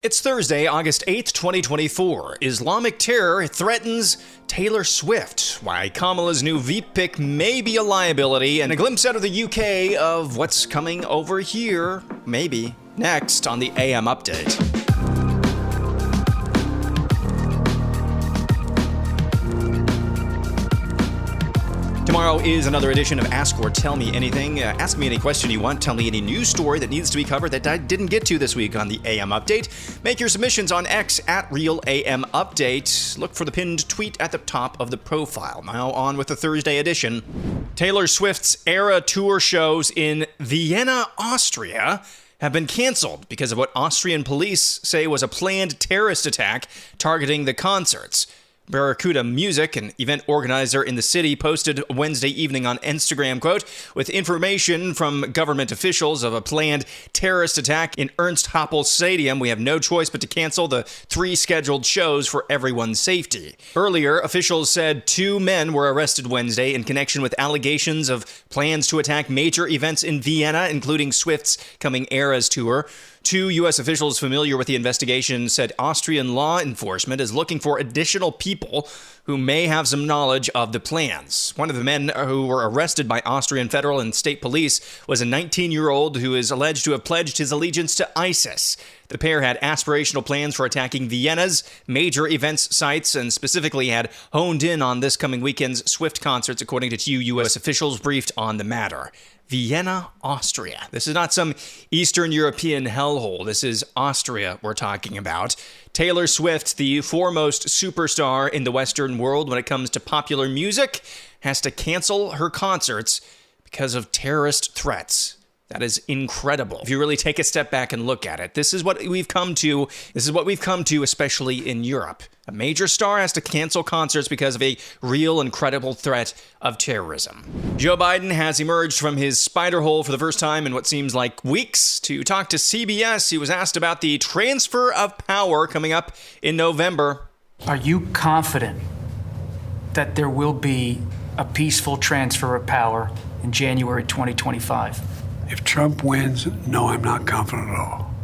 It's Thursday, August 8th, 2024. Islamic terror threatens Taylor Swift. Why Kamala's new Veep pick may be a liability, and a glimpse out of the UK of what's coming over here, maybe, next on the AM Update. Tomorrow is another edition of Ask or Tell Me Anything. Ask me any question you want. Tell me any news story that needs to be covered that I didn't get to this week on the AM Update. Make your submissions on X at RealAMUpdate. Look for the pinned tweet at the top of the profile. Now on with the Thursday edition. Taylor Swift's Era Tour shows in Vienna, Austria have been canceled because of what Austrian police say was a planned terrorist attack targeting the concerts. Barracuda Music, an event organizer in the city, posted Wednesday evening on Instagram, quote, with information from government officials of a planned terrorist attack in Ernst Happel Stadium, we have no choice but to cancel the 3 scheduled shows for everyone's safety. Earlier, officials said 2 men were arrested Wednesday in connection with allegations of plans to attack major events in Vienna, including Swift's coming Eras tour. 2 U.S. officials familiar with the investigation said Austrian law enforcement is looking for additional people who may have some knowledge of the plans. One of the men who were arrested by Austrian federal and state police was a 19-year-old who is alleged to have pledged his allegiance to ISIS. The pair had aspirational plans for attacking Vienna's major events sites and specifically had honed in on this coming weekend's Swift concerts, according to 2 U.S. officials briefed on the matter. Vienna, Austria. This is not some Eastern European hellhole. This is Austria we're talking about. Taylor Swift, the foremost superstar in the Western world when it comes to popular music, has to cancel her concerts because of terrorist threats. That is incredible. If you really take a step back and look at it, this is what we've come to. This is what we've come to, especially in Europe. A major star has to cancel concerts because of a real and credible threat of terrorism. Joe Biden has emerged from his spider hole for the first time in what seems like weeks to talk to CBS. He was asked about the transfer of power coming up in November. Are you confident that there will be a peaceful transfer of power in January 2025? If Trump wins, no, I'm not confident at all.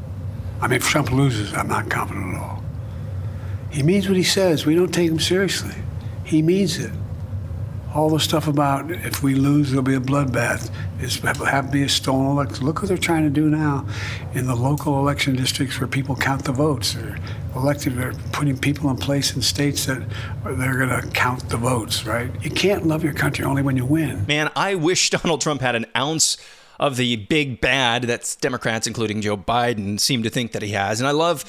I mean, if Trump loses, I'm not confident at all. He means what he says. We don't take him seriously. He means it. All the stuff about if we lose, there'll be a bloodbath. It's have to be a stolen election. Look what they're trying to do now in the local election districts where people count the votes. They're putting people in place in states that they're going to count the votes, right? You can't love your country only when you win. Man, I wish Donald Trump had an ounce of the big bad that Democrats, including Joe Biden, seem to think that he has. And I love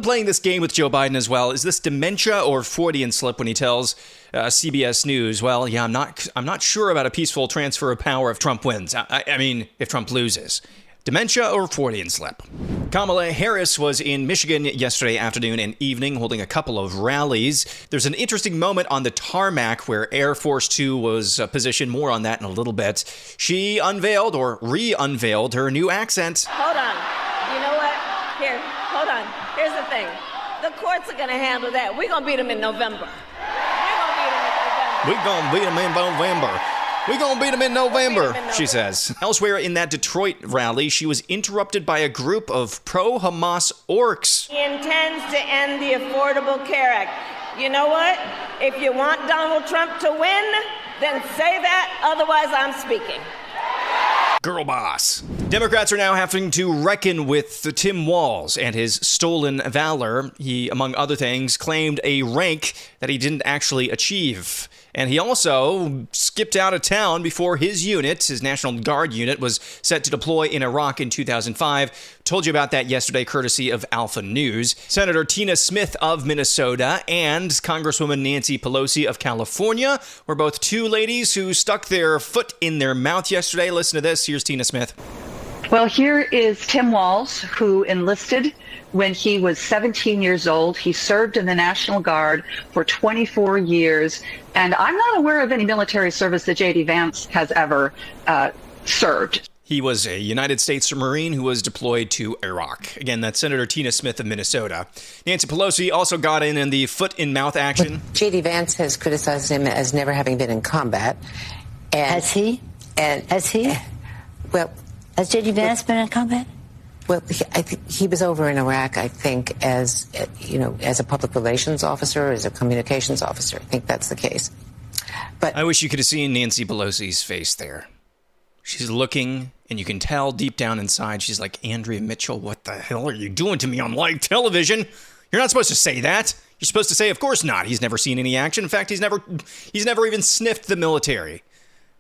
playing this game with Joe Biden as well. Is this dementia or Freudian slip when he tells CBS News, well, yeah, I'm not sure about a peaceful transfer of power if Trump wins. I mean, if Trump loses. Dementia or Freudian slip? Kamala Harris was in Michigan yesterday afternoon and evening holding a couple of rallies. There's an interesting moment on the tarmac where Air Force 2 was positioned. More on that in a little bit. She unveiled or re-unveiled her new accent. Hold on. You know what? Here, hold on. Here's the thing. The courts are going to handle that. We're going to beat them in November. We're going to beat them in November. We're going to beat them in November, she says. Elsewhere in that Detroit rally, she was interrupted by a group of pro-Hamas orcs. He intends to end the Affordable Care Act. You know what? If you want Donald Trump to win, then say that. Otherwise, I'm speaking. Girl boss. Democrats are now having to reckon with Tim Walz and his stolen valor. He, among other things, claimed a rank that he didn't actually achieve. And he also skipped out of town before his unit, his National Guard unit, was set to deploy in Iraq in 2005. Told you about that yesterday, courtesy of Alpha News. Senator Tina Smith of Minnesota and Congresswoman Nancy Pelosi of California were both 2 ladies who stuck their foot in their mouth yesterday. Listen to this. Here's Tina Smith. Well, here is Tim Walz, who enlisted when he was 17 years old. He served in the National Guard for 24 years, and I'm not aware of any military service that J.D. Vance has ever served. He was a United States Marine who was deployed to Iraq. Again, that's Senator Tina Smith of Minnesota. Nancy Pelosi also got in the foot-in-mouth action. J.D. Vance has criticized him as never having been in combat. And has he? Well, has J.D. Vance been in combat? Well, I think he was over in Iraq, I think, as a public relations officer, as a communications officer. I think that's the case. But I wish you could have seen Nancy Pelosi's face there. She's looking, and you can tell deep down inside, she's like, Andrea Mitchell, what the hell are you doing to me on live television? You're not supposed to say that. You're supposed to say, of course not. He's never seen any action. In fact, he's never even sniffed the military.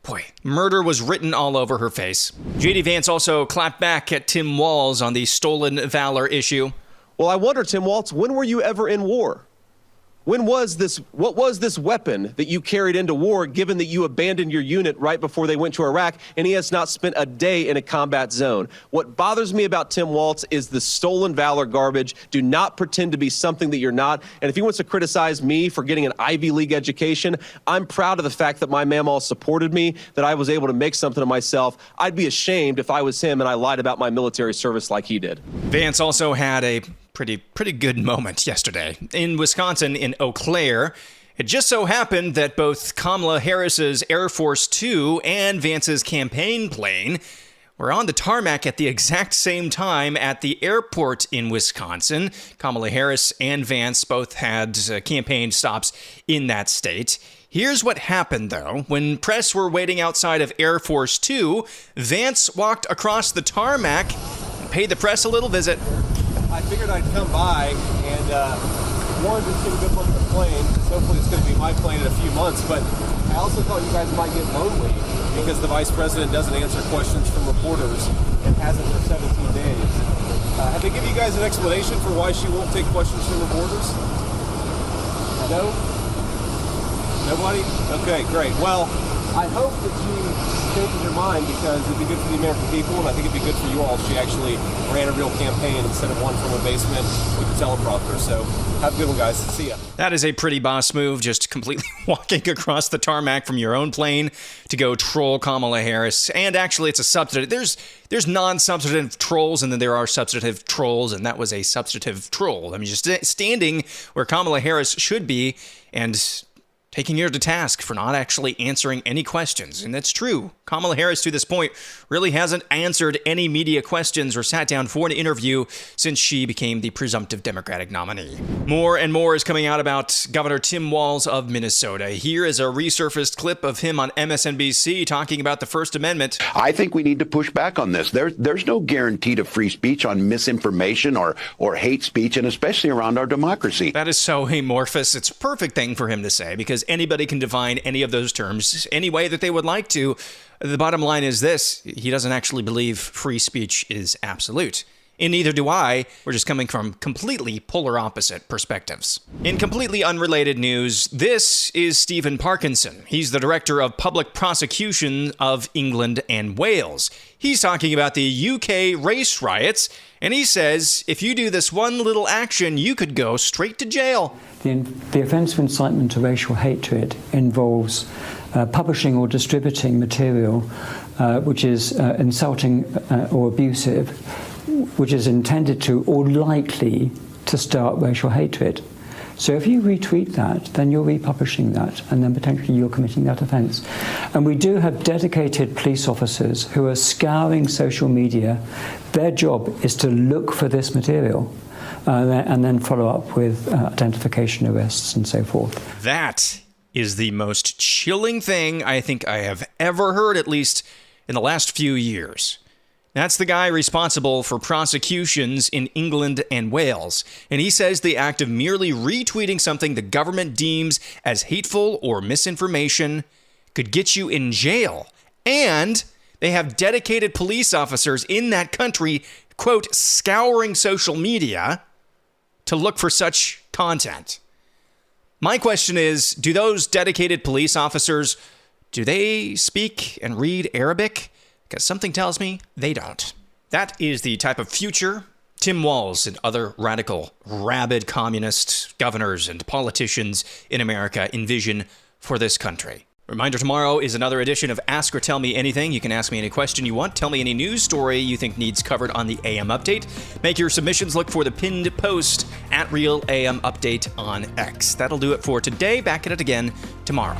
Boy, murder was written all over her face. J.D. Vance also clapped back at Tim Walz on the stolen valor issue. Well, I wonder, Tim Walz, when were you ever in war? What was this weapon that you carried into war, given that you abandoned your unit right before they went to Iraq, and he has not spent a day in a combat zone? What bothers me about Tim Walz is the stolen valor garbage. Do not pretend to be something that you're not. And if he wants to criticize me for getting an Ivy League education, I'm proud of the fact that my mamaw supported me, that I was able to make something of myself. I'd be ashamed if I was him and I lied about my military service like he did. Vance also had a pretty good moment yesterday. In Wisconsin, in Eau Claire, it just so happened that both Kamala Harris's Air Force Two and Vance's campaign plane were on the tarmac at the exact same time at the airport in Wisconsin. Kamala Harris and Vance both had campaign stops in that state. Here's what happened, though. When press were waiting outside of Air Force Two, Vance walked across the tarmac and paid the press a little visit. I figured I'd come by and one, just get a good look at the plane. Hopefully it's going to be my plane in a few months. But I also thought you guys might get lonely because the vice president doesn't answer questions from reporters and hasn't for 17 days. Have they given you guys an explanation for why she won't take questions from reporters? No? Nobody? Okay, great. Well, I hope that she changes her mind because it'd be good for the American people, and I think it'd be good for you all if she actually ran a real campaign instead of one from a basement with a teleprompter. So have a good one, guys. See ya. That is a pretty boss move, just completely walking across the tarmac from your own plane to go troll Kamala Harris. And actually, it's a substantive. There's non-substantive trolls, and then there are substantive trolls, and that was a substantive troll. I mean, just standing where Kamala Harris should be and taking her to task for not actually answering any questions. And that's true. Kamala Harris, to this point, really hasn't answered any media questions or sat down for an interview since she became the presumptive Democratic nominee. More and more is coming out about Governor Tim Walz of Minnesota. Here is a resurfaced clip of him on MSNBC talking about the First Amendment. I think we need to push back on this. There's no guarantee to free speech on misinformation or hate speech, and especially around our democracy. That is so amorphous. It's a perfect thing for him to say because anybody can define any of those terms any way that they would like to. The bottom line is this: he doesn't actually believe free speech is absolute. And neither do I. We're just coming from completely polar opposite perspectives. In completely unrelated news, this is Stephen Parkinson. He's the director of public prosecution of England and Wales. He's talking about the U.K. race riots, and he says if you do this one little action, you could go straight to jail. The offence of incitement to racial hatred involves publishing or distributing material which is insulting or abusive, which is intended to or likely to start racial hatred. So if you retweet that, then you're republishing that, and then potentially you're committing that offence. And we do have dedicated police officers who are scouring social media. Their job is to look for this material and then follow up with identification, arrests, and so forth. That is the most chilling thing I think I have ever heard, at least in the last few years. That's the guy responsible for prosecutions in England and Wales. And he says the act of merely retweeting something the government deems as hateful or misinformation could get you in jail. And they have dedicated police officers in that country, quote, scouring social media to look for such content. My question is, do those dedicated police officers, do they speak and read Arabic? Because something tells me they don't. That is the type of future Tim Walz and other radical, rabid communist governors and politicians in America envision for this country. Reminder, tomorrow is another edition of Ask or Tell Me Anything. You can ask me any question you want. Tell me any news story you think needs covered on the AM Update. Make your submissions. Look for the pinned post at Real AM Update on X. That'll do it for today. Back at it again tomorrow.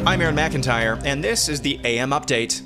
I'm Aaron McIntyre, and this is the AM Update.